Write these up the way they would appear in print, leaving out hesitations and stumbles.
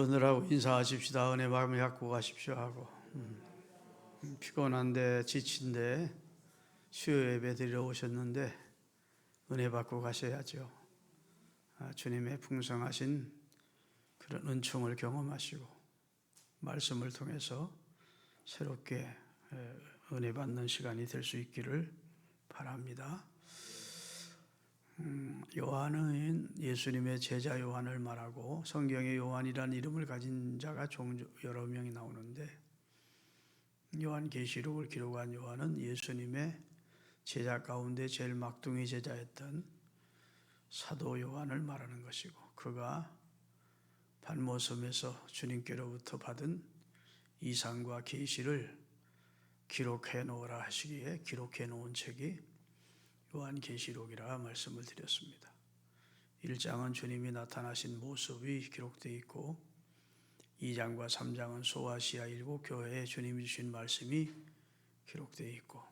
여러분들하고 인사하십시다. 은혜 마음을 갖고 가십시오 하고. 피곤한데 지친데 수요 예배 드리러 오셨는데 은혜 받고 가셔야죠. 주님의 풍성하신 그런 은총을 경험하시고 말씀을 통해서 새롭게 은혜 받는 시간이 될 수 있기를 바랍니다. 요한은 예수님의 제자 요한을 말하고 성경에 요한이라는 이름을 가진 자가 여러 명이 나오는데 요한계시록을 기록한 요한은 예수님의 제자 가운데 제일 막둥이 제자였던 사도 요한을 말하는 것이고, 그가 반모섬에서 주님께로부터 받은 이상과 계시를 기록해 놓으라 하시기에 기록해 놓은 책이 요한계시록이라 말씀을 드렸습니다. 1장은 주님이 나타나신 모습이 기록되어 있고 2장과 3장은 소아시아 7교회에 주님이 주신 말씀이 기록되어 있고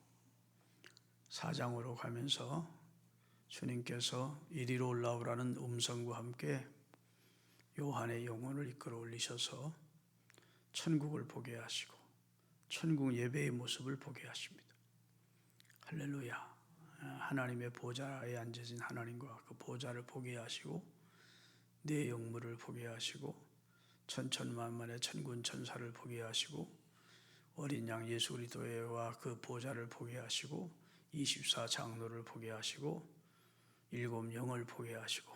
4장으로 가면서 주님께서 이리로 올라오라는 음성과 함께 요한의 영혼을 이끌어 올리셔서 천국을 보게 하시고 천국 예배의 모습을 보게 하십니다. 할렐루야. 하나님의 보좌에 앉으신 하나님과 그 보좌를 보게 하시고 네 영물을 보게 하시고 천천만만의 천군 천사를 보게 하시고 어린 양 예수 그리스도와 그 보좌를 보게 하시고 24 장로를 보게 하시고 7 영을 보게 하시고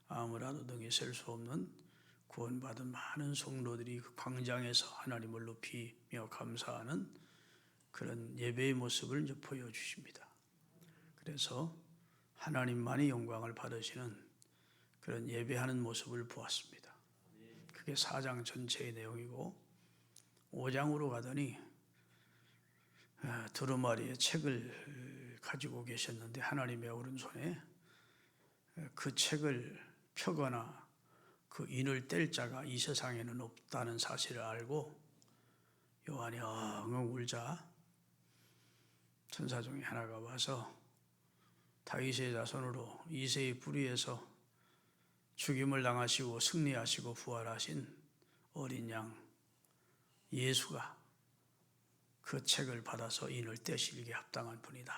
아무라도 능히 셀 수 없는 구원받은 많은 성도들이 그 광장에서 하나님을 높이며 감사하는 그런 예배의 모습을 이제 보여주십니다. 그래서 하나님만이 영광을 받으시는 그런 예배하는 모습을 보았습니다. 그게 4장 전체의 내용이고 5장으로 가더니 두루마리의 책을 가지고 계셨는데 하나님의 오른손에 그 책을 펴거나 그 인을 뗄 자가 이 세상에는 없다는 사실을 알고 요한이 엉엉 울자 천사 중에 하나가 와서 다윗의 자손으로 이새의 뿌리에서 죽임을 당하시고 승리하시고 부활하신 어린 양 예수가 그 책을 받아서 인을 떼시기에 합당한 분이다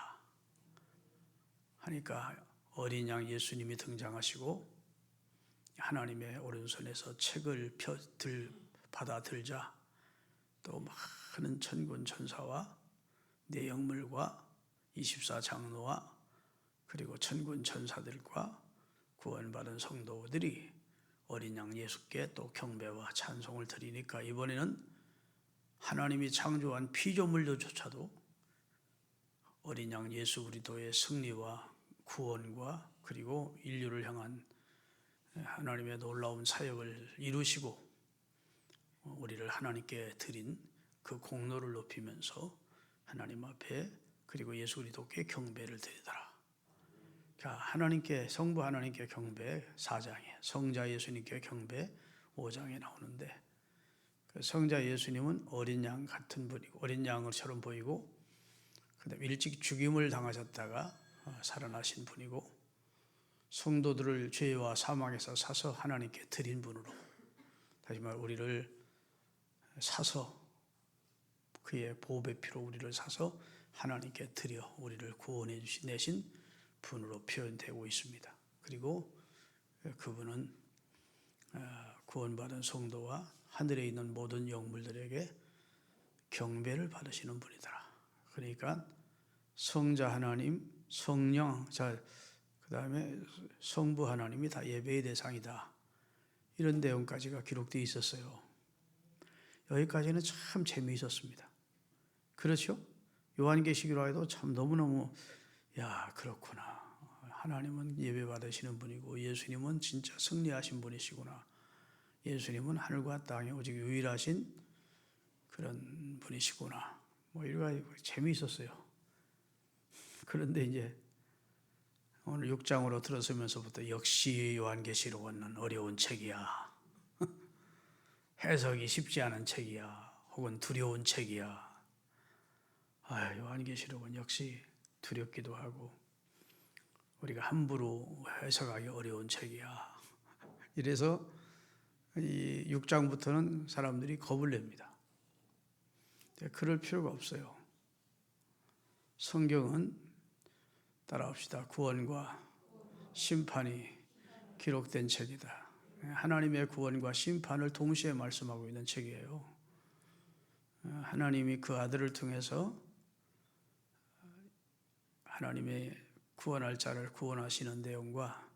하니까 어린 양 예수님이 등장하시고 하나님의 오른손에서 책을 받아 들자 또 많은 천군 천사와 네 영물과 24 장로와 그리고 천군 천사들과 구원받은 성도들이 어린 양 예수께 또 경배와 찬송을 드리니까 이번에는 하나님이 창조한 피조물조차도 어린 양 예수 그리스도의 승리와 구원과 그리고 인류를 향한 하나님의 놀라운 사역을 이루시고 우리를 하나님께 드린 그 공로를 높이면서 하나님 앞에 그리고 예수 그리스도께 경배를 드리더라. 하나님께 성부 하나님께 경배 4장에 성자 예수님께 경배 5장에 나오는데 그 성자 예수님은 어린 양 같은 분이고 어린 양처럼 보이고 그다음에 일찍 죽임을 당하셨다가 살아나신 분이고 성도들을 죄와 사망에서 사서 하나님께 드린 분으로 다시 말해 우리를 사서 그의 보배 피로 우리를 사서 하나님께 드려 우리를 구원해 내신 분으로 표현되고 있습니다. 그리고 그분은 구원받은 성도와 하늘에 있는 모든 영물들에게 경배를 받으시는 분이더라. 그러니까 성자 하나님, 성령, 그 다음에 성부 하나님이 다 예배의 대상이다. 이런 내용까지가 기록되어 있었어요. 여기까지는 참 재미있었습니다. 그렇죠? 요한계시록으로 해도 참 너무너무 그렇구나. 하나님은 예배 받으시는 분이고 예수님은 진짜 승리하신 분이시구나. 예수님은 하늘과 땅에 오직 유일하신 그런 분이시구나. 이거 재미있었어요. 그런데 이제 오늘 6장으로 들어서면서부터 역시 요한계시록은 어려운 책이야. 해석이 쉽지 않은 책이야. 혹은 두려운 책이야. 요한계시록은 역시 두렵기도 하고 우리가 함부로 해석하기 어려운 책이야. 이래서 이 6장부터는 사람들이 겁을 냅니다. 그럴 필요가 없어요. 성경은 따라합시다. 구원과 심판이 기록된 책이다. 하나님의 구원과 심판을 동시에 말씀하고 있는 책이에요. 하나님이 그 아들을 통해서 하나님의 구원할 자를 구원하시는 내용과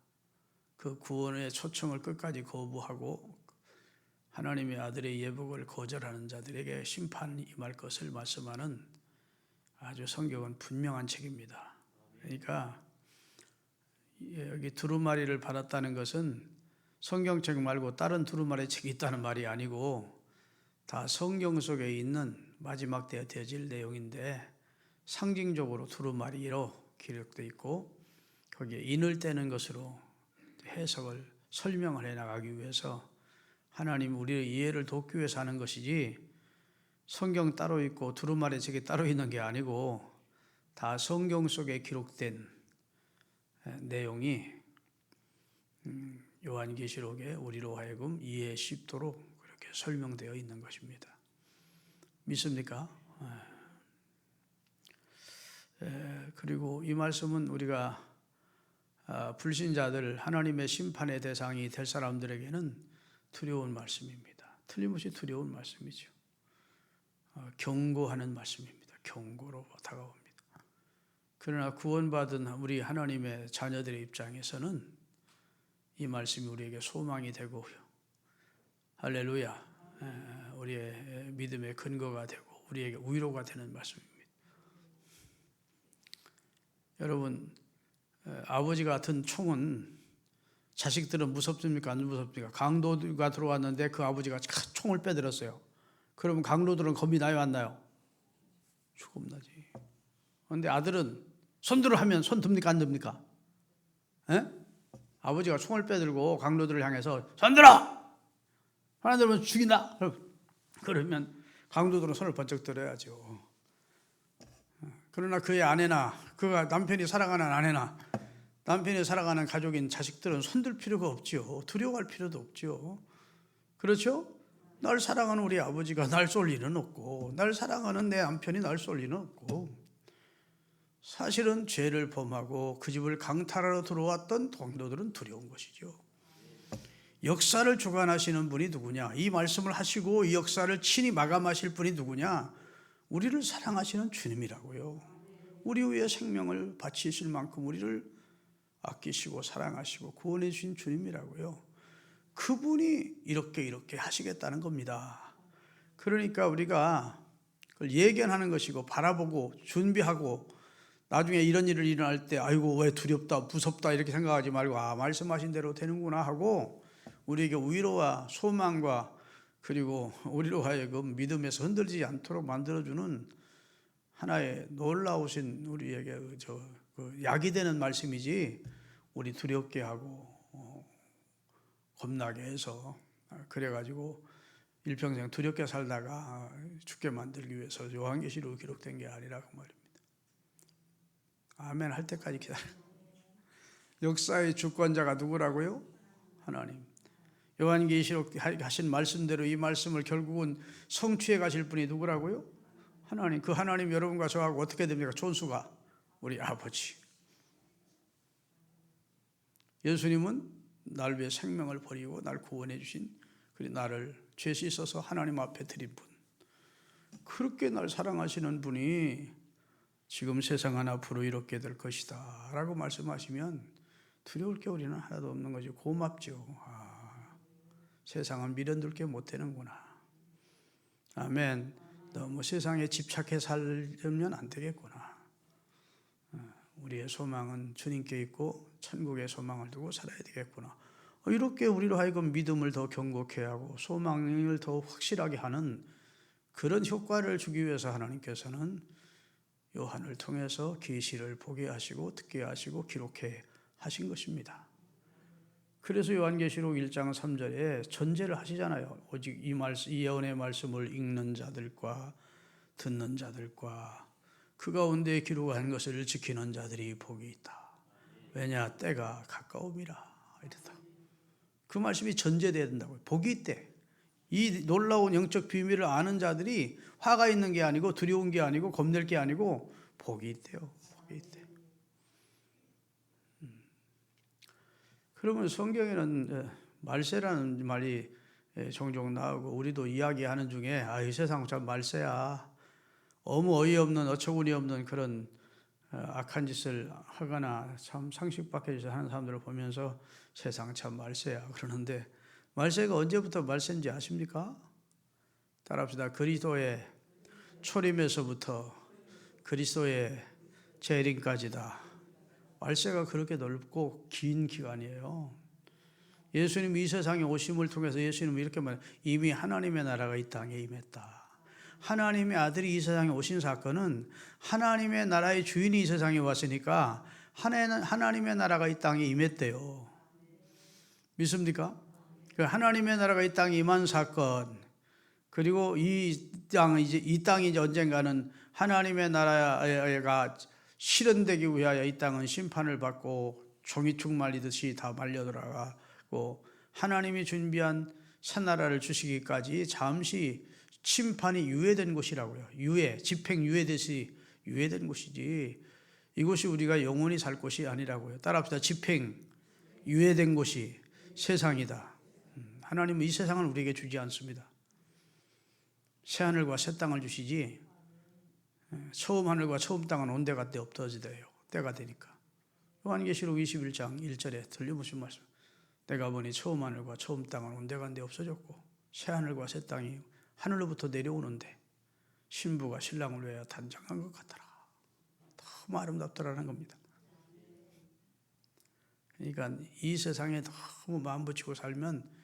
그 구원의 초청을 끝까지 거부하고 하나님의 아들의 예복을 거절하는 자들에게 심판이 임할 것을 말씀하는 아주 성경은 분명한 책입니다. 그러니까 여기 두루마리를 받았다는 것은 성경책 말고 다른 두루마리 책이 있다는 말이 아니고 다 성경 속에 있는 마지막 때에 되어질 내용인데 상징적으로 두루마리로 기록되어 있고 거기에 인을 떼는 것으로 해석을 설명을 해 나가기 위해서 하나님 우리의 이해를 돕기 위해서 하는 것이지 성경 따로 있고 두루마리 책이 따로 있는 게 아니고 다 성경 속에 기록된 내용이 요한계시록에 우리로 하여금 이해 쉽도록 그렇게 설명되어 있는 것입니다. 믿습니까? 그리고 이 말씀은 우리가 불신자들 하나님의 심판의 대상이 될 사람들에게는 두려운 말씀입니다. 틀림없이 두려운 말씀이죠. 경고하는 말씀입니다. 경고로 다가옵니다. 그러나 구원받은 우리 하나님의 자녀들의 입장에서는 이 말씀이 우리에게 소망이 되고 할렐루야 우리의 믿음의 근거가 되고 우리에게 위로가 되는 말씀입니다. 여러분 아버지 같은 총은 자식들은 무섭습니까? 안 무섭습니까? 강도가 들어왔는데 그 아버지가 총을 빼들었어요. 그러면 강도들은 겁이 나요 안 나요? 죽음나지. 그런데 아들은 손들어 하면 손 듭니까 안 듭니까? 아버지가 총을 빼들고 강도들을 향해서 손들어! 하나 들면 죽인다. 그러면 강도들은 손을 번쩍 들어야죠. 그러나 그의 아내나 그가 남편이 사랑하는 아내나 남편이 사랑하는 가족인 자식들은 손들 필요가 없지요. 두려워할 필요도 없지요. 그렇죠? 날 사랑하는 우리 아버지가 날 쏠 리는 없고 날 사랑하는 내 남편이 날 쏠 리는 없고 사실은 죄를 범하고 그 집을 강탈하러 들어왔던 강도들은 두려운 것이죠. 역사를 주관하시는 분이 누구냐? 이 말씀을 하시고 이 역사를 친히 마감하실 분이 누구냐? 우리를 사랑하시는 주님이라고요. 우리 위해 생명을 바치실 만큼 우리를 아끼시고 사랑하시고 구원해 주신 주님이라고요. 그분이 이렇게 하시겠다는 겁니다. 그러니까 우리가 그걸 예견하는 것이고 바라보고 준비하고 나중에 이런 일이 일어날 때 아이고 왜 두렵다 무섭다 이렇게 생각하지 말고 말씀하신 대로 되는구나 하고 우리에게 위로와 소망과 그리고 우리로 하여금 믿음에서 흔들리지 않도록 만들어주는 하나의 놀라우신 우리에게 약이 되는 말씀이지 우리 두렵게 하고 겁나게 해서 그래가지고 일평생 두렵게 살다가 죽게 만들기 위해서 요한계시록에 기록된 게 아니라고 말입니다. 아멘 할 때까지 기다려. 역사의 주권자가 누구라고요? 하나님. 요한계시록 하신 말씀대로 이 말씀을 결국은 성취해 가실 분이 누구라고요? 하나님. 그 하나님 여러분과 저하고 어떻게 됩니까? 존수가 우리 아버지. 예수님은 날 위해 생명을 버리고 날 구원해 주신 그리고 나를 죄 씻어서 하나님 앞에 드린 분. 그렇게 날 사랑하시는 분이 지금 세상 하나 불의롭게 될 것이다 라고 말씀하시면 두려울 게 우리는 하나도 없는 거지. 고맙죠. 세상은 미련둘 게 못 되는구나. 아멘. 너무 세상에 집착해 살려면 안 되겠구나. 우리의 소망은 주님께 있고 천국의 소망을 두고 살아야 되겠구나. 이렇게 우리로 하여금 믿음을 더 견고케 하고 소망을 더 확실하게 하는 그런 효과를 주기 위해서 하나님께서는 요한을 통해서 계시를 보게 하시고 듣게 하시고 기록해 하신 것입니다. 그래서 요한계시록 1장 3절에 전제를 하시잖아요. 오직 이 예언의 말씀을 읽는 자들과 듣는 자들과 그 가운데 기록한 것을 지키는 자들이 복이 있다. 왜냐? 때가 가까움이라 이랬다. 그 말씀이 전제돼야 된다고요. 복이 있대. 이 놀라운 영적 비밀을 아는 자들이 화가 있는 게 아니고 두려운 게 아니고 겁낼 게 아니고 복이 있대요. 복이 있대. 그러면 성경에는 말세라는 말이 종종 나오고 우리도 이야기하는 중에 이 세상 참 말세야. 너무 어이없는 어처구니 없는 그런 악한 짓을 하거나 참 상식 밖의 짓을 하는 사람들을 보면서 세상 참 말세야 그러는데 말세가 언제부터 말세인지 아십니까? 따라합시다. 그리스도의 초림에서부터 그리스도의 재림까지다. 말세가 그렇게 넓고 긴 기간이에요. 예수님이 이 세상에 오심을 통해서 예수님은 이렇게 말해요. 이미 하나님의 나라가 이 땅에 임했다. 하나님의 아들이 이 세상에 오신 사건은 하나님의 나라의 주인이 이 세상에 왔으니까 하나님의 나라가 이 땅에 임했대요. 믿습니까? 하나님의 나라가 이 땅에 임한 사건, 그리고 이 땅이 이제 언젠가는 하나님의 나라가 실현되기 위하여 이 땅은 심판을 받고 종이축 말리듯이 다 말려 들어가고 하나님이 준비한 새나라를 주시기까지 잠시 심판이 유예된 곳이라고요. 집행 유예듯이 유예된 곳이지 이곳이 우리가 영원히 살 곳이 아니라고요. 따라합시다. 집행 유예된 곳이 세상이다. 하나님은 이 세상을 우리에게 주지 않습니다. 새하늘과 새 땅을 주시지 처음 하늘과 처음 땅은 온데가 때 없어지대요. 때가 되니까. 요한계시록 21장 1절에 들려보신 말씀. 내가 보니 처음 하늘과 처음 땅은 온데가 때 없어졌고 새 하늘과 새 땅이 하늘로부터 내려오는데 신부가 신랑을 위하여 단장한 것 같더라. 너무 아름답더라는 겁니다. 그러니까 이 세상에 너무 마음 붙이고 살면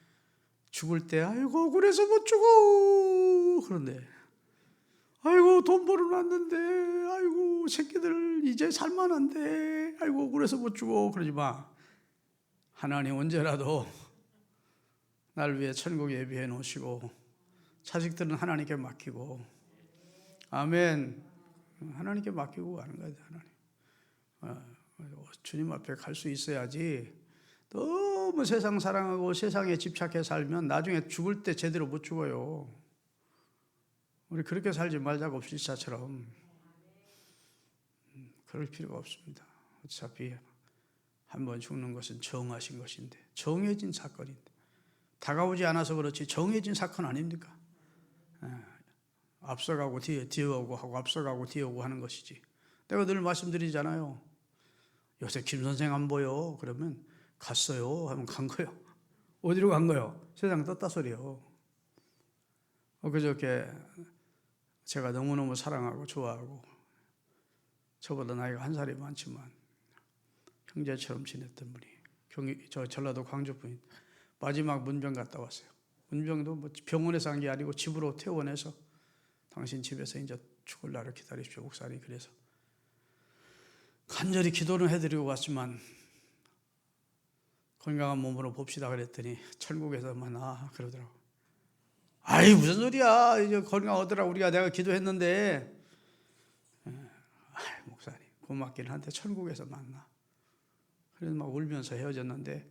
죽을 때 아이고 그래서 못 죽어 그런데 아이고 돈 벌어놨는데 아이고 새끼들 이제 살만한데 아이고 그래서 못 죽어 그러지 마. 하나님 언제라도 날 위해 천국 예비해 놓으시고 자식들은 하나님께 맡기고 아멘. 하나님께 맡기고 가는 거예요. 하나님. 주님 앞에 갈 수 있어야지 너무 세상 사랑하고 세상에 집착해 살면 나중에 죽을 때 제대로 못 죽어요. 우리 그렇게 살지 말자고 필사처럼. 그럴 필요가 없습니다. 어차피 한번 죽는 것은 정하신 것인데 정해진 사건인데 다가오지 않아서 그렇지 정해진 사건 아닙니까? 앞서가고 뒤에 오고 하고 앞서가고 뒤에 오고 하는 것이지. 내가 늘 말씀드리잖아요. 요새 김 선생 안 보여. 그러면 갔어요. 하면 간 거예요. 어디로 간 거예요? 세상 떴다 소리요. 그저께 제가 너무너무 사랑하고 좋아하고 저보다 나이가 한 살이 많지만 형제처럼 지냈던 분이 저 전라도 광주 분이 마지막 문병 갔다 왔어요. 문병도 뭐 병원에서 한 게 아니고 집으로 퇴원해서 당신 집에서 이제 죽을 날을 기다리십시오. 목사님 그래서 간절히 기도는 해드리고 왔지만 건강한 몸으로 봅시다 그랬더니 천국에서 만나 그러더라고. 아이 무슨 소리야 이제 건강하더라 우리가 내가 기도했는데 목사님 고맙긴 한데 천국에서 만나. 그래서 막 울면서 헤어졌는데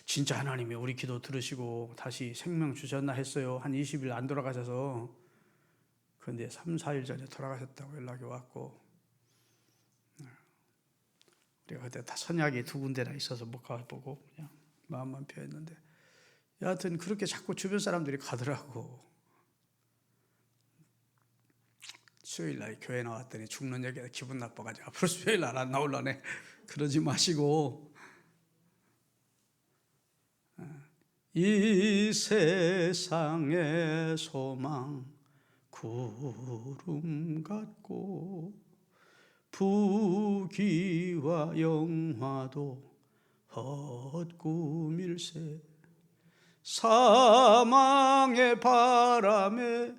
진짜 하나님이 우리 기도 들으시고 다시 생명 주셨나 했어요. 한 20일 안 돌아가셔서. 그런데 3, 4일 전에 돌아가셨다고 연락이 왔고 우리가 그때 다 선약이 2군데나 있어서 못 가보고 그냥 마음만 피했는데 여하튼 그렇게 자꾸 주변 사람들이 가더라고. 수요일날 교회 나왔더니 죽는 얘기가 기분 나빠가지고 앞으로 수요일날 안 나올라네. 그러지 마시고 이 세상의 소망 구름 같고 부귀와 영화도 헛꿈일세 사망의 바람에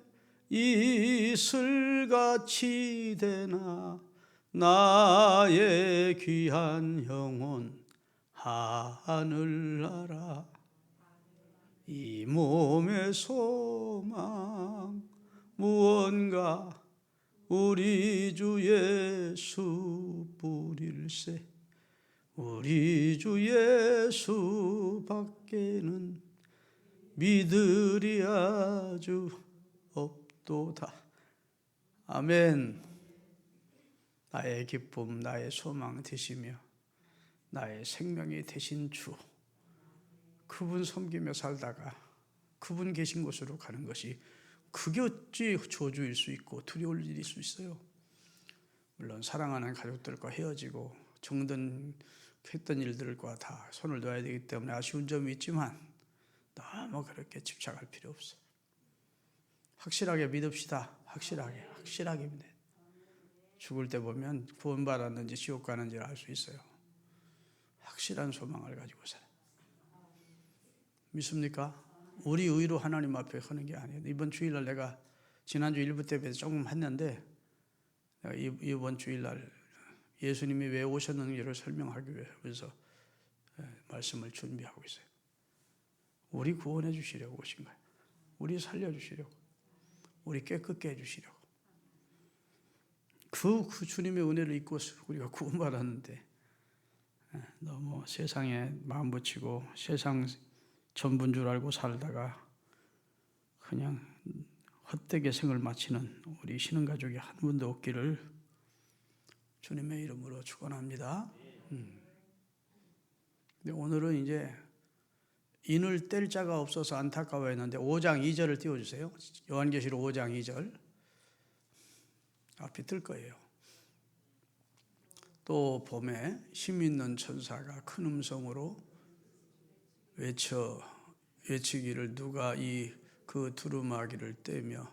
이슬같이 되나 나의 귀한 영혼 하늘나라 이 몸의 소망 무언가 우리 주 예수 뿐일세 우리 주 예수 밖에는 믿으리 아주 없도다. 아멘. 나의 기쁨, 나의 소망 되시며 나의 생명이 되신 주, 그분 섬기며 살다가 그분 계신 곳으로 가는 것이 그게 어찌 저주일 수 있고 두려울 일일 수 있어요. 물론 사랑하는 가족들과 헤어지고 정든했던 일들과 다 손을 놔야 되기 때문에 아쉬운 점이 있지만 너무 그렇게 집착할 필요 없어요. 확실하게 믿읍시다. 확실하게 믿어요. 죽을 때 보면 구원받았는지 지옥 가는지를 알 수 있어요. 확실한 소망을 가지고 살아요. 믿습니까? 우리 의로 하나님 앞에 하는 게 아니에요. 이번 주일날 내가 지난주 일부 때문에 조금 했는데 내가 이번 주일날 예수님이 왜 오셨는지를 설명하기 위해서 말씀을 준비하고 있어요. 우리 구원해 주시려고 오신 거예요. 우리 살려주시려고, 우리 깨끗게 해주시려고. 그 주님의 은혜를 입고 우리가 구원받았는데 너무 세상에 마음 붙이고 세상 전부인 줄 알고 살다가 그냥 헛되게 생을 마치는 우리 신흥가족이 한 분도 없기를 주님의 이름으로 축원합니다. 근데 오늘은 이제 인을 뗄 자가 없어서 안타까워했는데 5장 2절을 띄워주세요. 요한계시록 5장 2절 앞이 뜰 거예요. 또 봄에 힘 있는 천사가 큰 음성으로 외치기를 누가 그 두루마기를 떼며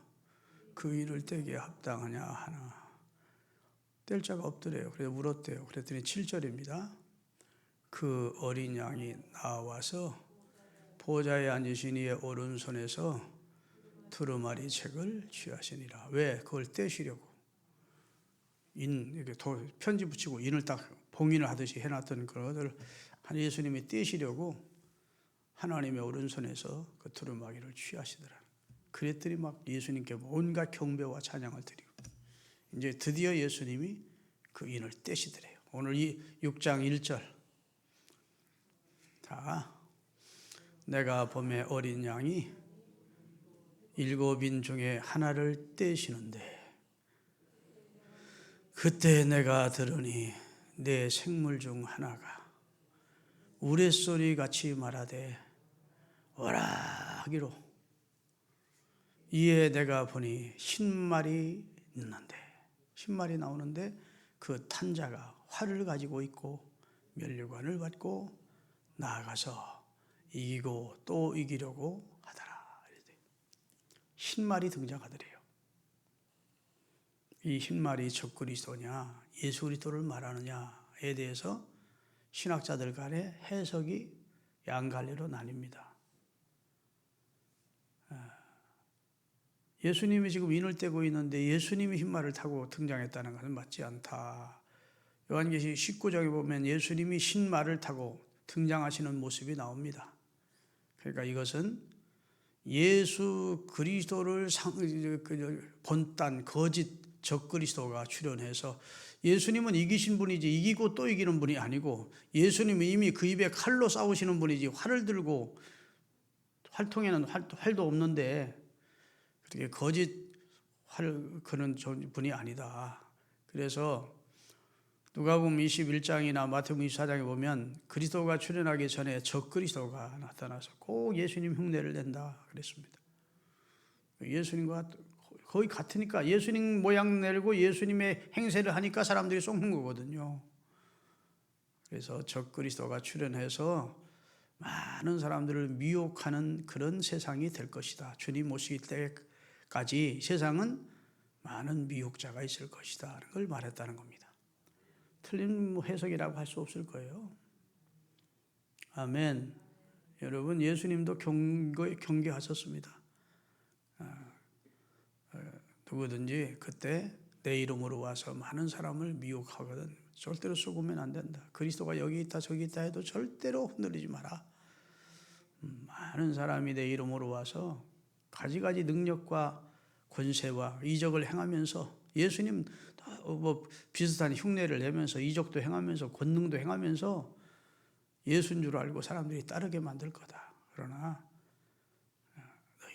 그 인을 떼기에 합당하냐 하나. 뗄 자가 없더래요. 그래서 물었대요. 그랬더니 7절입니다. 그 어린 양이 나와서 보좌에 앉으신 이의 오른손에서 두루마리 책을 취하시니라. 왜? 그걸 떼시려고. 이렇게 편지 붙이고 인을 딱 봉인을 하듯이 해놨던 그것을 예수님이 떼시려고 하나님의 오른손에서 그 두루마기를 취하시더라. 그랬더니 막 예수님께 온갖 경배와 찬양을 드리고 이제 드디어 예수님이 그 인을 떼시더래요. 오늘 이 6장 1절. 자, 내가 봄에 어린 양이 7인 중에 하나를 떼시는데 그때 내가 들으니 내 생물 중 하나가 우레소리 같이 말하되 오라 하기로 이에 내가 보니 흰말이 있는데 흰말이 나오는데 그 탄자가 활을 가지고 있고 면류관을 받고 나아가서 이기고 또 이기려고 하더라. 흰말이 등장하더래요. 이 흰말이 적그리스도냐 예수 그리스도를 말하느냐에 대해서 신학자들 간의 해석이 양갈래로 나뉩니다. 예수님이 지금 인을 떼고 있는데 예수님이 흰말을 타고 등장했다는 것은 맞지 않다. 요한계시록 19장에 보면 예수님이 흰말을 타고 등장하시는 모습이 나옵니다. 그러니까 이것은 예수 그리스도를 본딴 거짓 적그리스도가 출현해서 예수님은 이기신 분이지 이기고 또 이기는 분이 아니고 예수님은 이미 그 입에 칼로 싸우시는 분이지 활을 들고 활통에는 활도 없는데 그렇게 거짓 활을 그는 분이 아니다. 그래서 누가복음 21장이나 마태복음 24장에 보면 그리스도가 출현하기 전에 적그리스도가 나타나서 꼭 예수님 흉내를 낸다 그랬습니다. 예수님과 거의 같으니까 예수님 모양 내고 예수님의 행세를 하니까 사람들이 속는 거거든요. 그래서 적그리스도가 출현해서 많은 사람들을 미혹하는 그런 세상이 될 것이다. 주님 오실 때까지 세상은 많은 미혹자가 있을 것이다. 라는 걸 말했다는 겁니다. 틀린 해석이라고 할 수 없을 거예요. 아멘. 여러분 예수님도 경계하셨습니다. 누구든지 그때 내 이름으로 와서 많은 사람을 미혹하거든 절대로 속으면 안 된다. 그리스도가 여기 있다 저기 있다 해도 절대로 흔들리지 마라. 많은 사람이 내 이름으로 와서 가지가지 능력과 권세와 이적을 행하면서 예수님 뭐 비슷한 흉내를 내면서 이적도 행하면서 권능도 행하면서 예수인 줄 알고 사람들이 따르게 만들 거다. 그러나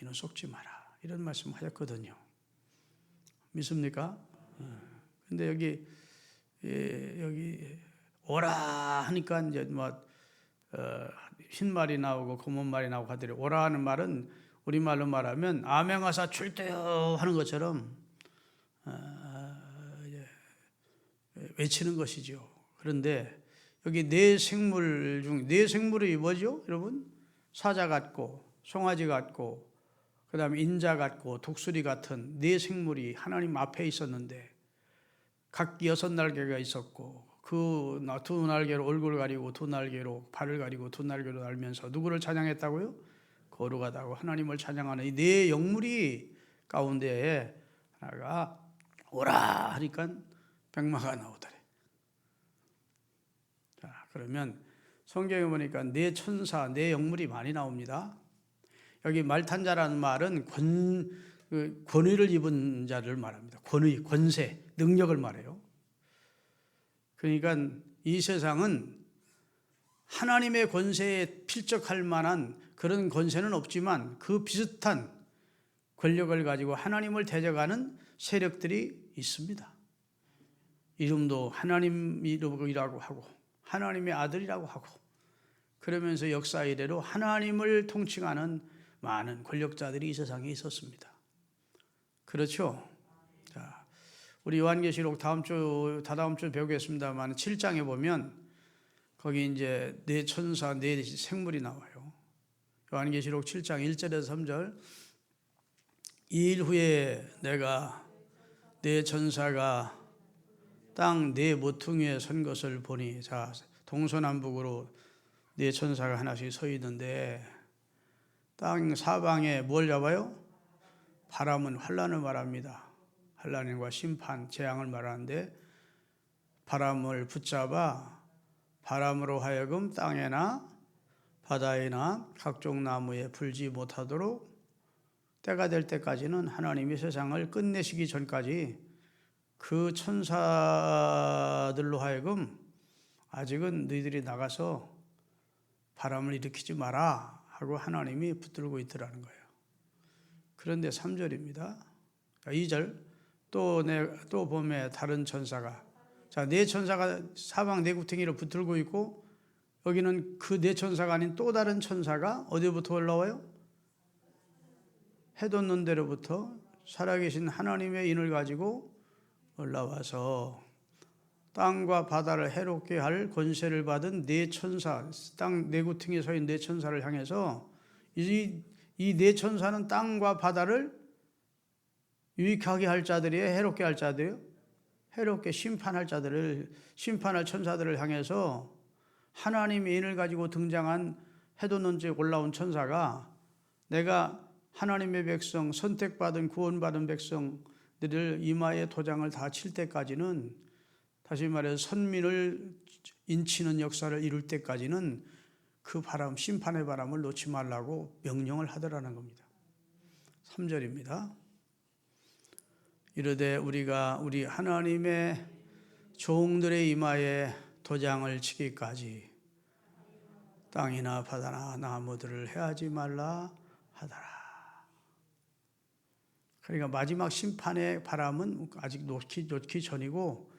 너희는 속지 마라. 이런 말씀하셨거든요. 믿습니까? 근데 여기 오라 하니까 이제 흰 말이 나오고 검은 말이 나오고 하더니 오라 하는 말은 우리말로 말하면 아맹아사 출두요 하는 것처럼 외치는 것이죠. 그런데 여기 네 생물 중 네 생물이 뭐죠, 여러분? 사자 같고 송아지 같고 그다음에 인자 같고 독수리 같은 네 생물이 하나님 앞에 있었는데 각 6날개가 있었고 그 두 날개로 얼굴을 가리고 두 날개로 발을 가리고 두 날개로 날면서 누구를 찬양했다고요? 거룩하다고 하나님을 찬양하는 이 네 영물이 가운데에 하나가 오라 하니까 백마가 나오더래. 자, 그러면 성경에 보니까 네 천사, 네 영물이 많이 나옵니다. 여기 말탄자라는 말은 권위를 입은 자를 말합니다. 권위, 권세, 능력을 말해요. 그러니까 이 세상은 하나님의 권세에 필적할 만한 그런 권세는 없지만 그 비슷한 권력을 가지고 하나님을 대적하는 세력들이 있습니다. 이름도 하나님 이름이라고 하고 하나님의 아들이라고 하고 그러면서 역사 이래로 하나님을 통칭하는 많은 권력자들이 이 세상에 있었습니다. 그렇죠? 자, 우리 요한계시록 다다음 주 배우겠습니다만 7장에 보면 거기 이제 네 천사, 네 생물이 나와요. 요한계시록 7장 1절에서 3절. 2일 후에 내가 네 천사가 땅 네 모퉁이에 선 것을 보니, 자, 동서남북으로 네 천사가 하나씩 서 있는데 땅 사방에 뭘 잡아요? 바람은 환란을 말합니다. 환란과 심판, 재앙을 말하는데 바람을 붙잡아 바람으로 하여금 땅에나 바다에나 각종 나무에 불지 못하도록 때가 될 때까지는 하나님이 세상을 끝내시기 전까지 그 천사들로 하여금 아직은 너희들이 나가서 바람을 일으키지 마라 하고 하나님이 붙들고 있더라는 거예요. 그런데 3절입니다. 2절 또 봄에 다른 천사가, 자, 네 천사가 사방 네 구덩이를 붙들고 있고 여기는 그 네 천사가 아닌 또 다른 천사가 어디부터 올라와요? 해돋는 데로부터 살아계신 하나님의 인을 가지고 올라와서 땅과 바다를 해롭게 할 권세를 받은 네 천사, 땅 네 구덩이에 서 있는 네 천사를 향해서 이 네 천사는 땅과 바다를 유익하게 할 자들이에요? 해롭게 할 자들이에요? 해롭게 심판할 천사들을 향해서 하나님의 인을 가지고 등장한 해돋는 데 올라온 천사가 내가 하나님의 백성, 선택받은 구원받은 백성들을 이마에 도장을 다 칠 때까지는, 다시 말해서 선민을 인치는 역사를 이룰 때까지는 그 바람, 심판의 바람을 놓지 말라고 명령을 하더라는 겁니다. 3절입니다. 이르되 우리가 우리 하나님의 종들의 이마에 도장을 치기까지 땅이나 바다나 나무들을 해하지 말라 하더라. 그러니까 마지막 심판의 바람은 아직 놓기 전이고,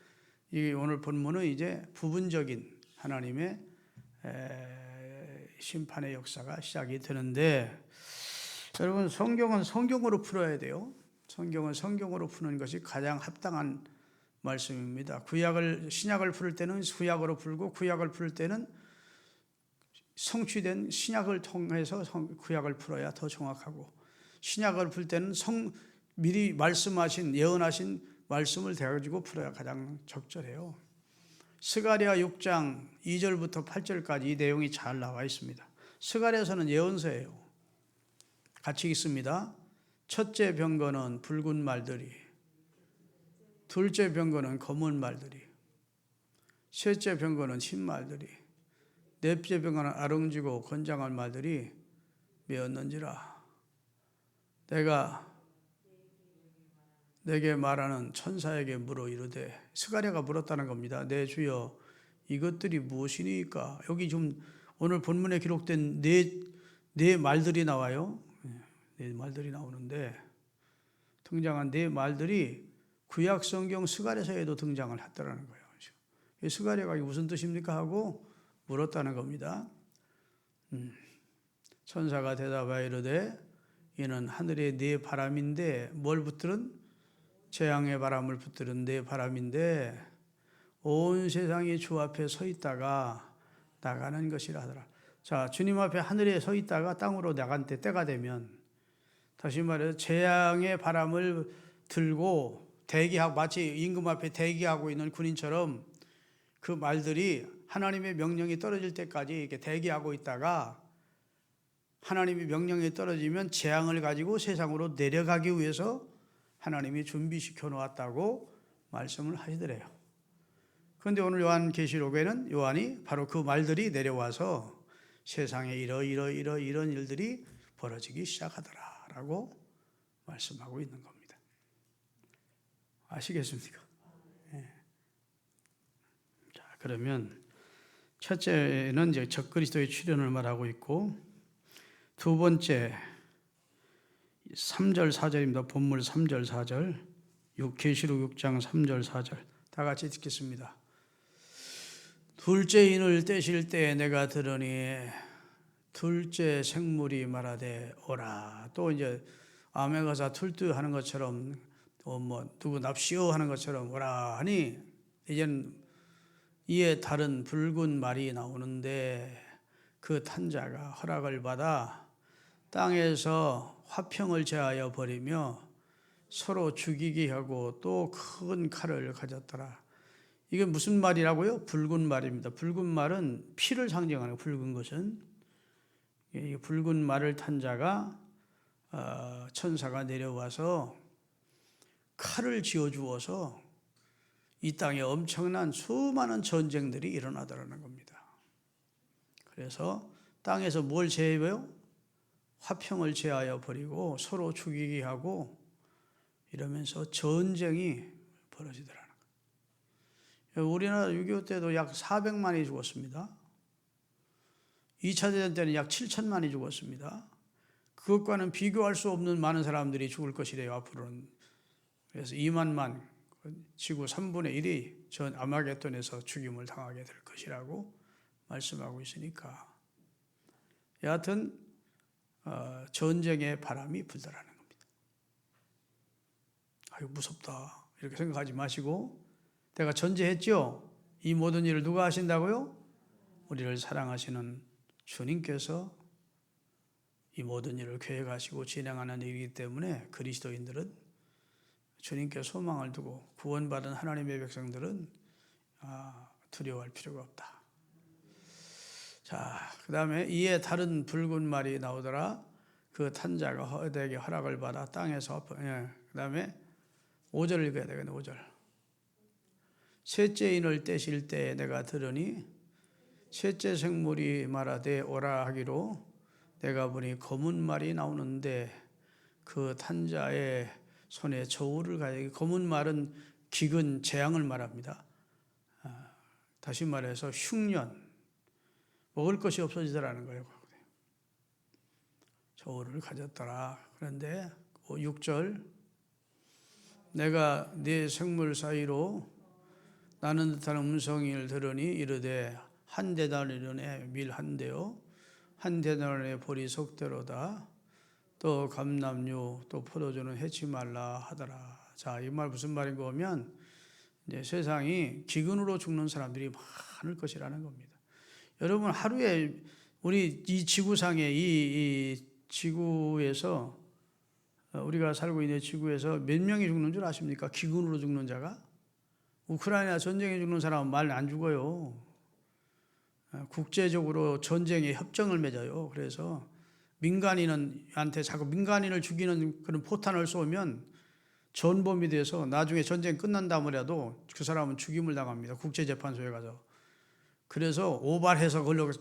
이 오늘 본문은 이제 부분적인 하나님의 심판의 역사가 시작이 되는데, 여러분 성경은 성경으로 풀어야 돼요. 성경은 성경으로 푸는 것이 가장 합당한 말씀입니다. 신약을 풀 때는 구약으로 풀고, 구약을 풀 때는 성취된 신약을 통해서 구약을 풀어야 더 정확하고, 신약을 풀 때는 미리 말씀하신, 예언하신 말씀을 대가지고 풀어야 가장 적절해요. 스가랴 6장 2절부터 8절까지 이 내용이 잘 나와 있습니다. 스가랴서는 예언서예요. 같이 읽습니다. 첫째 병거는 붉은 말들이, 둘째 병거는 검은 말들이, 셋째 병거는 흰 말들이, 넷째 병거는 아름지고 건장한 말들이 메었는지라. 내가 내게 말하는 천사에게 물어 이르되, 스가랴가 물었다는 겁니다. 내 주여 이것들이 무엇이니까? 여기 좀 오늘 본문에 기록된 네 말들이 나와요. 네 말들이 나오는데 등장한 네 말들이 구약 성경 스가랴서에도 등장을 했더라는 거예요. 이 스가랴가 무슨 뜻입니까 하고 물었다는 겁니다. 천사가 대답하여 이르되 이는 하늘의 네 바람인데 뭘 붙들은? 재앙의 바람을 붙들은 네 바람인데 온 세상이 주 앞에 서 있다가 나가는 것이라 하더라. 자, 주님 앞에 하늘에 서 있다가 땅으로 나간 때가 되면, 다시 말해서 재앙의 바람을 들고 대기하고, 마치 임금 앞에 대기하고 있는 군인처럼 그 말들이 하나님의 명령이 떨어질 때까지 이렇게 대기하고 있다가 하나님의 명령이 떨어지면 재앙을 가지고 세상으로 내려가기 위해서 하나님이 준비시켜 놓았다고 말씀을 하시더래요. 그런데 오늘 요한계시록에는 요한이 바로 그 말들이 내려와서 세상에 이런 일들이 벌어지기 시작하더라라고 말씀하고 있는 겁니다. 아시겠습니까? 네. 자, 그러면 첫째는 이제 적그리스도의 출현을 말하고 있고, 두 번째 3절 4절입니다. 본문 3절 4절, 계시록 6장 3절 4절 다 같이 듣겠습니다. 둘째 인을 떼실 때에 내가 들으니 둘째 생물이 말하되 오라. 또 이제 아메가사 툴투하는 것처럼 누구 납시오 하는 것처럼 오라 하니, 이제는 이에 다른 붉은 말이 나오는데 그 탄자가 허락을 받아 땅에서 화평을 제하여 버리며 서로 죽이게 하고 또 큰 칼을 가졌더라. 이게 무슨 말이라고요? 붉은 말입니다. 붉은 말은 피를 상징하는, 붉은 것은 이 붉은 말을 탄 자가 천사가 내려와서 칼을 쥐어주어서 이 땅에 엄청난 수많은 전쟁들이 일어나더라는 겁니다. 그래서 땅에서 뭘 제해요? 화평을 제하여 버리고 서로 죽이게 하고 이러면서 전쟁이 벌어지더라는 거예요. 우리나라 6.25 때도 약 400만이 죽었습니다. 2차 대전 때는 약 7천만이 죽었습니다. 그것과는 비교할 수 없는 많은 사람들이 죽을 것이래요, 앞으로는. 그래서 2만만, 지구 3분의 1이 전 아마겟돈에서 죽임을 당하게 될 것이라고 말씀하고 있으니까, 여하튼 전쟁의 바람이 불더라는 겁니다. 아유, 무섭다 이렇게 생각하지 마시고, 내가 전제했죠? 이 모든 일을 누가 하신다고요? 우리를 사랑하시는 주님께서 이 모든 일을 계획하시고 진행하는 일이기 때문에 그리스도인들은, 주님께 소망을 두고 구원받은 하나님의 백성들은 두려워할 필요가 없다. 자, 그 다음에 이에 다른 붉은 말이 나오더라. 그 탄자가 허대에게 허락을 받아 땅에서, 그 다음에 5절을 읽어야 되겠네. 5절. 셋째 인을 떼실 때에 내가 들으니 셋째 생물이 말하되 오라 하기로 내가 보니 검은 말이 나오는데 그 탄자의 손에 저울을 가지고, 검은 말은 기근, 재앙을 말합니다. 다시 말해서 흉년, 먹을 것이 없어지더라는 거예요. 저울을 가졌더라. 그런데 6절, 내가 네 생물 사이로 나는 듯한 음성을 들으니 이르되 한 데나리온의 밀 한 대요, 한 데나리온의 보리 속대로다. 또 감람류 또 포도주는 해치 말라 하더라. 자, 이 말 무슨 말인가 하면, 이제 세상이 기근으로 죽는 사람들이 많을 것이라는 겁니다. 여러분, 하루에 우리 이 지구상에 이 지구에서, 우리가 살고 있는 지구에서 몇 명이 죽는 줄 아십니까? 기근으로 죽는 자가? 우크라이나 전쟁에 죽는 사람은 말 안 죽어요. 국제적으로 전쟁에 협정을 맺어요. 그래서 민간인한테 자꾸 민간인을 죽이는 그런 포탄을 쏘면 전범이 돼서 나중에 전쟁 끝난다더라도 그 사람은 죽임을 당합니다. 국제재판소에 가서. 그래서 오발해서 걸로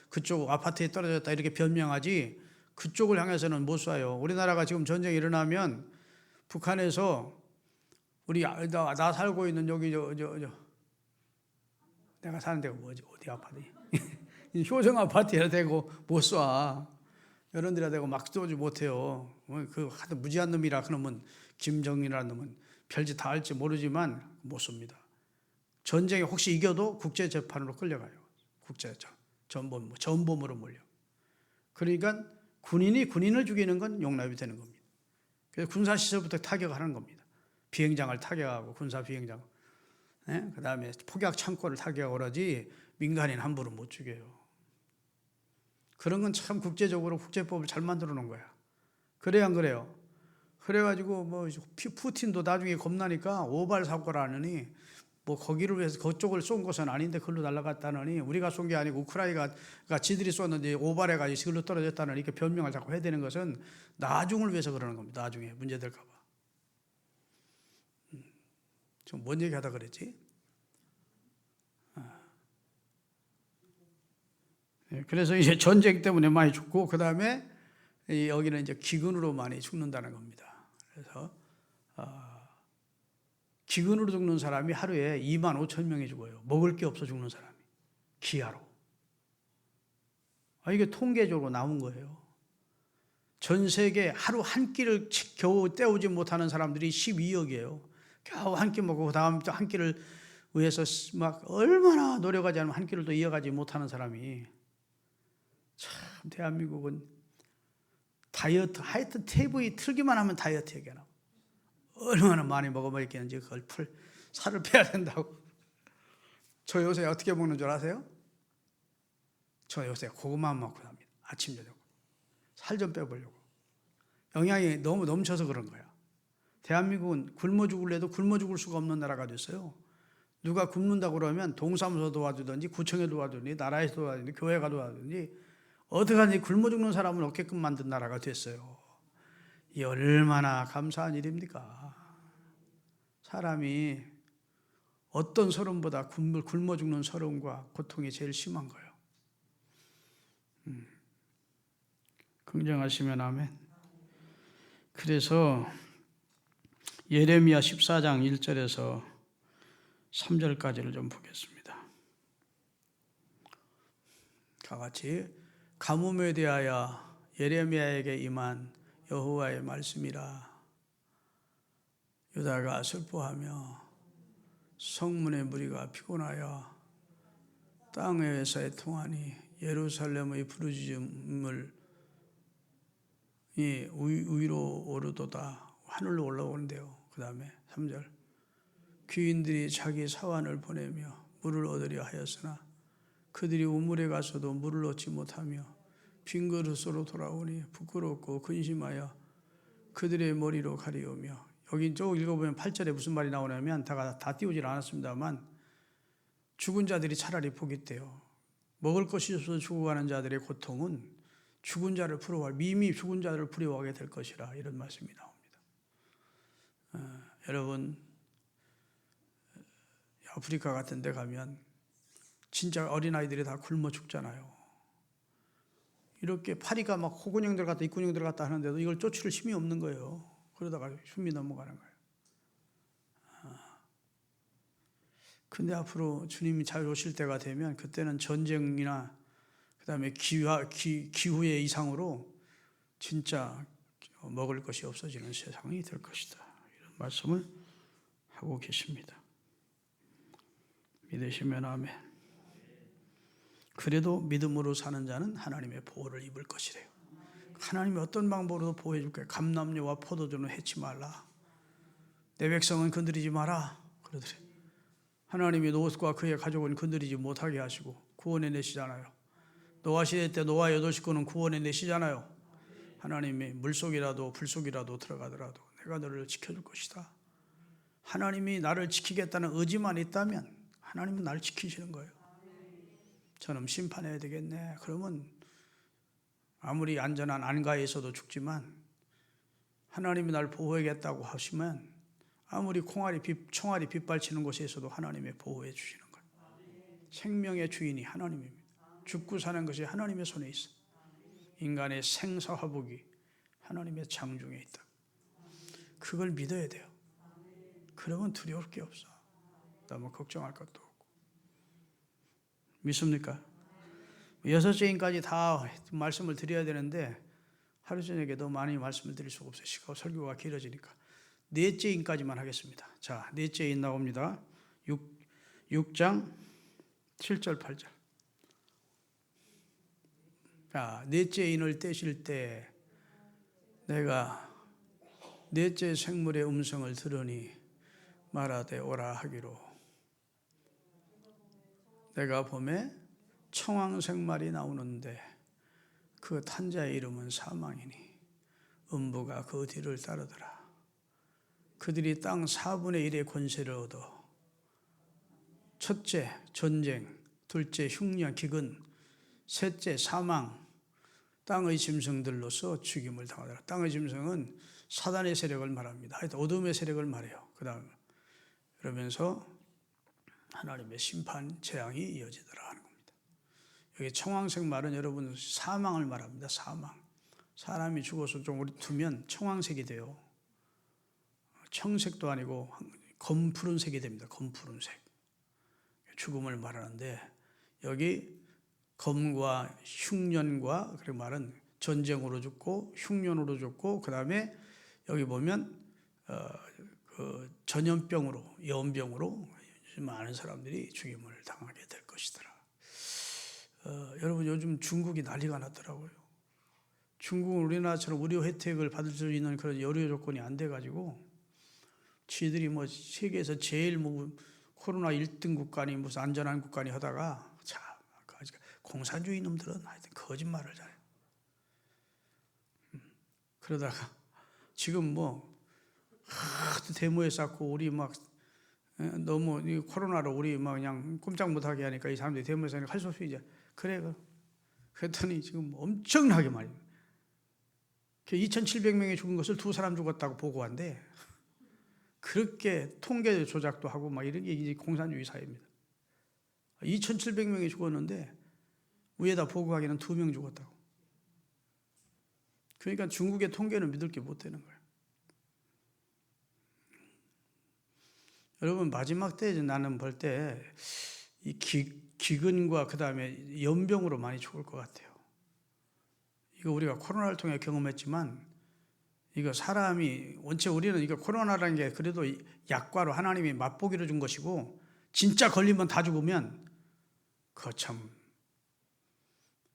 그쪽 아파트에 떨어졌다 이렇게 변명하지, 그쪽을 향해서는 못 쏴요. 우리나라가 지금 전쟁이 일어나면 북한에서 나 살고 있는 여기 내가 사는 데가 뭐지? 어디 아파트? 효성 아파트에 대고 못 쏴. 여러분들이 대고 막 쏘지 못해요. 그 하도 무지한 놈이라 그러면 김정일이라는 놈은 별짓 다 할지 모르지만 못 쏩니다. 전쟁에 혹시 이겨도 국제재판으로 끌려가요. 전범으로 몰려. 그러니까 군인이 군인을 죽이는 건 용납이 되는 겁니다. 그래서 군사시설부터 타격하는 겁니다. 비행장을 타격하고 군사 비행장, 그 다음에 폭약 창고를 타격하고 그러지 민간인 함부로 못 죽여요. 그런 건 참 국제적으로 국제법을 잘 만들어 놓은 거야. 그래야 안 그래요? 그래가지고 뭐 푸틴도 나중에 겁나니까 오발 사고라느니 뭐 거기를 위해서 그쪽을 쏜 것은 아닌데 그걸로 날아갔다느니 우리가 쏜 게 아니고 우크라이나가 지들이 쏘는데 오발해가지고 그걸로 떨어졌다느니 이렇게 변명을 자꾸 해야 되는 것은 나중을 위해서 그러는 겁니다. 나중에 문제될까 봐. 좀 뭔 얘기하다 그랬지? 그래서 이제 전쟁 때문에 많이 죽고 그 다음에 여기는 이제 기근으로 많이 죽는다는 겁니다. 그래서 기근으로 죽는 사람이 하루에 2만 5천 명이 죽어요. 먹을 게 없어 죽는 사람이. 기아로. 이게 통계적으로 나온 거예요. 전 세계 하루 한 끼를 겨우 때우지 못하는 사람들이 12억이에요. 겨우 한 끼 먹고 다음 또 한 끼를 위해서 막 얼마나 노력하지 않으면 한 끼를 또 이어가지 못하는 사람이. 참 대한민국은 다이어트, 하여튼 TV 틀기만 하면 다이어트 얘기가 나와. 얼마나 많이 먹으면 있겠는지 그걸 살을 빼야 된다고. 저 요새 어떻게 먹는 줄 아세요? 저 요새 고구마만 먹고 삽니다. 아침 저녁. 살 좀 빼보려고. 영양이 너무 넘쳐서 그런 거야. 대한민국은 굶어 죽을래도 굶어 죽을 수가 없는 나라가 됐어요. 누가 굶는다고 그러면 동사무소 도와주든지 구청에 도와주든지 나라에서 도와주든지 교회가 도와주든지 어떡하든지 굶어 죽는 사람을 없게끔 만든 나라가 됐어요. 이 얼마나 감사한 일입니까? 사람이 어떤 서름보다 굶어 죽는 서름과 고통이 제일 심한 거예요. 긍정하시면 아멘. 그래서 예레미야 14장 1절에서 3절까지를 좀 보겠습니다. 다 같이 가뭄에 대하여 예레미야에게 임한 여호와의 말씀이라. 유다가 슬퍼하며 성문의 무리가 피곤하여 땅에서 애통하니 예루살렘의 부르짖음을 위로 오르도다. 하늘로 올라오는데요. 그 다음에 3절 귀인들이 자기 사환을 보내며 물을 얻으려 하였으나 그들이 우물에 가서도 물을 얻지 못하며 빈 그릇으로 돌아오니 부끄럽고 근심하여 그들의 머리로 가리우며. 여기 쭉 읽어보면 8절에 무슨 말이 나오냐면 다 띄우질 않았습니다만 죽은 자들이 차라리 복이 있대요. 먹을 것이 없어서 죽어가는 자들의 고통은 죽은 자를 미미 죽은 자를 부러워하게 될 것이라 이런 말씀이 나옵니다. 여러분 아프리카 같은 데 가면 진짜 어린아이들이 다 굶어 죽잖아요. 이렇게 파리가 막 호근형 들어갔다 입근형 들어갔다 하는데도 이걸 쫓을 힘이 없는 거예요. 그러다가 숨이 넘어가는 거예요. 근데 앞으로 주님이 잘 오실 때가 되면 그때는 전쟁이나 그다음에 기후의 이상으로 진짜 먹을 것이 없어지는 세상이 될 것이다. 이런 말씀을 하고 계십니다. 믿으시면 아멘. 그래도 믿음으로 사는 자는 하나님의 보호를 입을 것이래요. 하나님이 어떤 방법으로도 보호해 줄 거예요. 감람류와 포도주는 해치 말라. 내 백성은 건드리지 마라. 그러더래요. 하나님이 롯과 그의 가족은 건드리지 못하게 하시고 구원해 내시잖아요. 노아 시대 때 노아 8식구는 구원해 내시잖아요. 하나님이 물속이라도 불속이라도 들어가더라도 내가 너를 지켜줄 것이다. 하나님이 나를 지키겠다는 의지만 있다면 하나님은 나를 지키시는 거예요. 저놈 심판해야 되겠네. 그러면 아무리 안전한 안가에서도 죽지만 하나님이 나를 보호하겠다고 하시면 아무리 총알이 빗발치는 곳에서도 하나님의 보호해 주시는 거예요. 생명의 주인이 하나님입니다. 죽고 사는 것이 하나님의 손에 있어. 인간의 생사화복이 하나님의 장중에 있다. 그걸 믿어야 돼요. 그러면 두려울 게 없어. 너무 걱정할 것도 없고. 믿습니까? 6죄인까지 다 말씀을 드려야 되는데 하루 저녁에도 많이 말씀을 드릴 수가 없어요. 시간 설교가 길어지니까. 넷째 인까지만 하겠습니다. 자, 넷째 인 나옵니다. 6장 7절 8절. 자, 넷째 인을 떼실 때 내가 넷째 생물의 음성을 들으니 말하되 오라 하기로 내가 봄에 청황생말이 나오는데 그 탄자의 이름은 사망이니 음부가 그 뒤를 따르더라. 그들이 땅 4분의 1의 권세를 얻어 첫째 전쟁, 둘째 흉년 기근, 셋째 사망, 땅의 짐승들로서 죽임을 당하더라. 땅의 짐승은 사단의 세력을 말합니다. 하여튼 어둠의 세력을 말해요. 그 다음 그러면서 하나님의 심판 재앙이 이어지더라 하는 겁니다. 여기 청황색 말은 여러분 사망을 말합니다. 사망. 사람이 죽어서 좀 오래 두면 청황색이 돼요. 청색도 아니고 검푸른색이 됩니다. 검푸른색. 죽음을 말하는데 여기 검과 흉년과 그 말은 전쟁으로 죽고 흉년으로 죽고 그 다음에 여기 보면 그 전염병으로 연병으로 많은 사람들이 죽임을 당하게 될 것이더라. 여러분 요즘 중국이 난리가 났더라고요. 중국은 우리나라처럼 의료 혜택을 받을 수 있는 그런 의료 조건이 안 돼가지고 지들이 뭐 세계에서 제일 뭐 코로나 1등 국가니 무슨 안전한 국가니 하다가 참 공산주의 놈들은 하여튼 거짓말을 잘해요. 그러다가 지금 뭐 하도 데모에 쌓고 우리 막 너무 이 코로나로 우리 막 그냥 꼼짝 못하게 하니까 이 사람들이 데모에서 할 수 없이 이제 그래 그랬더니 지금 엄청나게 많이 2,700명이 죽은 것을 2사람 죽었다고 보고한데 그렇게 통계 조작도 하고 막 이런 게 이제 공산주의 사회입니다. 2,700명이 죽었는데 위에다 보고하기는 2명 죽었다고. 그러니까 중국의 통계는 믿을 게 못 되는 거예요. 여러분 마지막 때 나는 볼 때 이 기근과 그 다음에 연병으로 많이 죽을 것 같아요. 이거 우리가 코로나를 통해 경험했지만 이거 사람이 원체 우리는 이거 코로나라는 게 그래도 약과로 하나님이 맛보기로 준 것이고 진짜 걸리면 다 죽으면 그거 참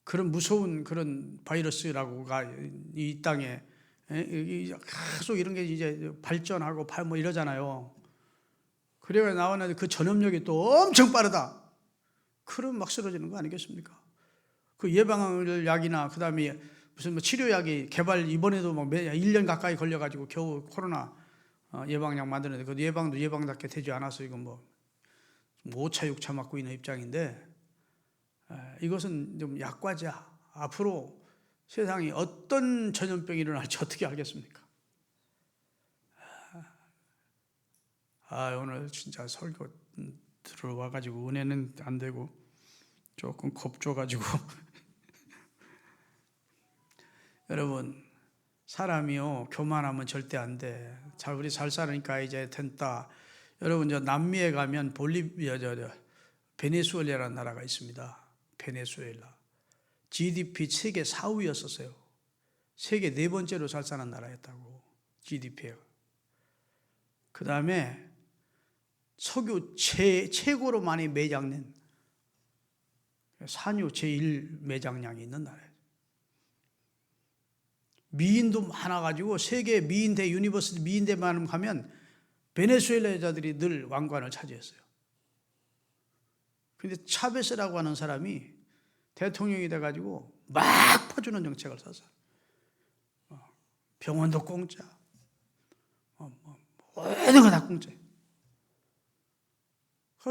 그런 무서운 그런 바이러스라고가 이 땅에 계속 이런 게 이제 발전하고 뭐 이러잖아요. 그래가 나왔는데 그 전염력이 또 엄청 빠르다. 그럼 막 쓰러지는 거 아니겠습니까? 그 예방을 약이나 그 다음에 무슨 뭐 치료약이 개발 이번에도 뭐 1년 가까이 걸려가지고 겨우 코로나 예방약 만드는데 그 예방도 예방답게 되지 않아서 이건 뭐 5차 6차 맞고 있는 입장인데 이것은 좀 약과자. 앞으로 세상에 어떤 전염병이 일어날지 어떻게 알겠습니까? 오늘 진짜 설교 들어와가지고 은혜는 안 되고 조금 겁줘가지고 여러분 사람이요 교만하면 절대 안 돼. 자 우리 잘 사니까 이제 된다. 여러분 저 남미에 가면 베네수엘라라는 나라가 있습니다. 베네수엘라 GDP 세계 4위였었어요. 세계 4번째로 잘 사는 나라였다고 GDP가. 그 다음에 석유 최고로 많이 매장된 산유 제1 매장량이 있는 나라예요. 미인도 많아가지고 세계 미인대 유니버시티 미인대만 가면 베네수엘라 여자들이 늘 왕관을 차지했어요. 그런데 차베스라고 하는 사람이 대통령이 돼가지고 막 퍼주는 정책을 써서 병원도 공짜, 모든 거 다 공짜예요.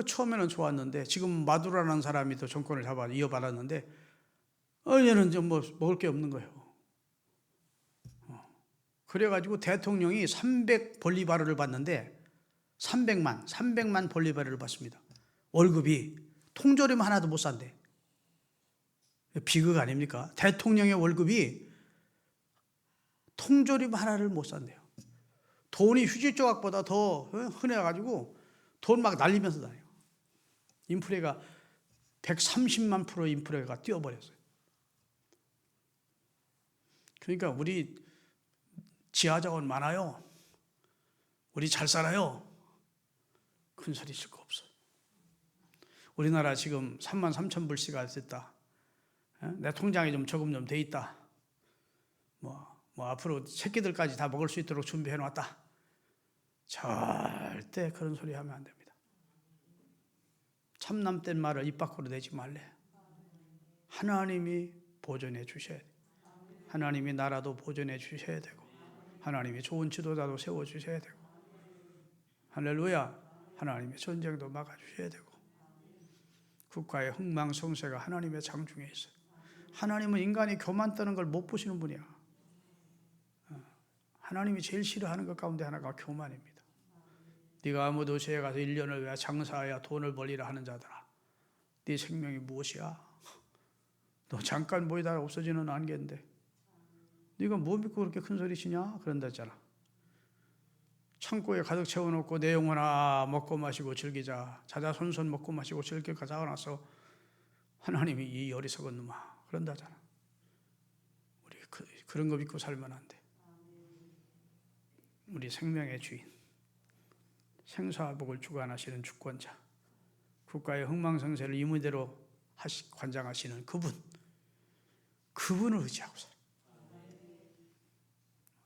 처음에는 좋았는데 지금 마두라는 사람이 또 정권을 이어받았는데 얘는 좀 뭐 먹을 게 없는 거예요. 그래가지고 대통령이 300볼리바르를 받는데 300만 볼리바르를 받습니다. 월급이 통조림 하나도 못 산대. 비극 아닙니까? 대통령의 월급이 통조림 하나를 못 산대요. 돈이 휴지 조각보다 더 흔해가지고 돈 막 날리면서 다녀요. 인플레가 130만% 인플레가 뛰어버렸어요. 그러니까 우리 지하자원 많아요. 우리 잘 살아요. 큰 소리 칠 거 없어. 우리나라 지금 33,000불씨가 됐다. 내 통장에 좀 저금 좀 돼 있다. 뭐 앞으로 새끼들까지 다 먹을 수 있도록 준비해 놨다. 절대 그런 소리 하면 안 됩니다. 참남된 말을 입 밖으로 내지 말래. 하나님이 보존해 주셔야 돼. 하나님이 나라도 보존해 주셔야 되고, 하나님이 좋은 지도자도 세워 주셔야 되고, 할렐루야. 하나님의 전쟁도 막아 주셔야 되고, 국가의 흥망성쇠가 하나님의 장중에 있어요. 하나님은 인간이 교만 떠는 걸 못 보시는 분이야. 하나님이 제일 싫어하는 것 가운데 하나가 교만입니다. 네가 아무 도시에 가서 1년을 왜 장사해야 돈을 벌리라 하는 자들아, 네 생명이 무엇이야? 너 잠깐 보이다가 없어지는 안개인데 네가 뭐 믿고 그렇게 큰 소리 치냐? 그런다 했잖아. 창고에 가득 채워놓고 내 영혼아 먹고 마시고 즐기자, 자자손손 먹고 마시고 즐길까 적어놨어. 하나님이 이 어리석은 놈아 그런다잖아. 우리 그런 거 믿고 살면 안 돼. 우리 생명의 주인, 생사와 복을 주관하시는 주권자, 국가의 흥망성쇠를 임의대로 관장하시는 그분을 의지하고 살아.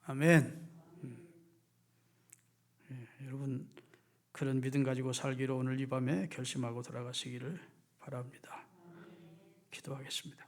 아멘. 여러분 그런 믿음 가지고 살기로 오늘 이 밤에 결심하고 돌아가시기를 바랍니다. 기도하겠습니다.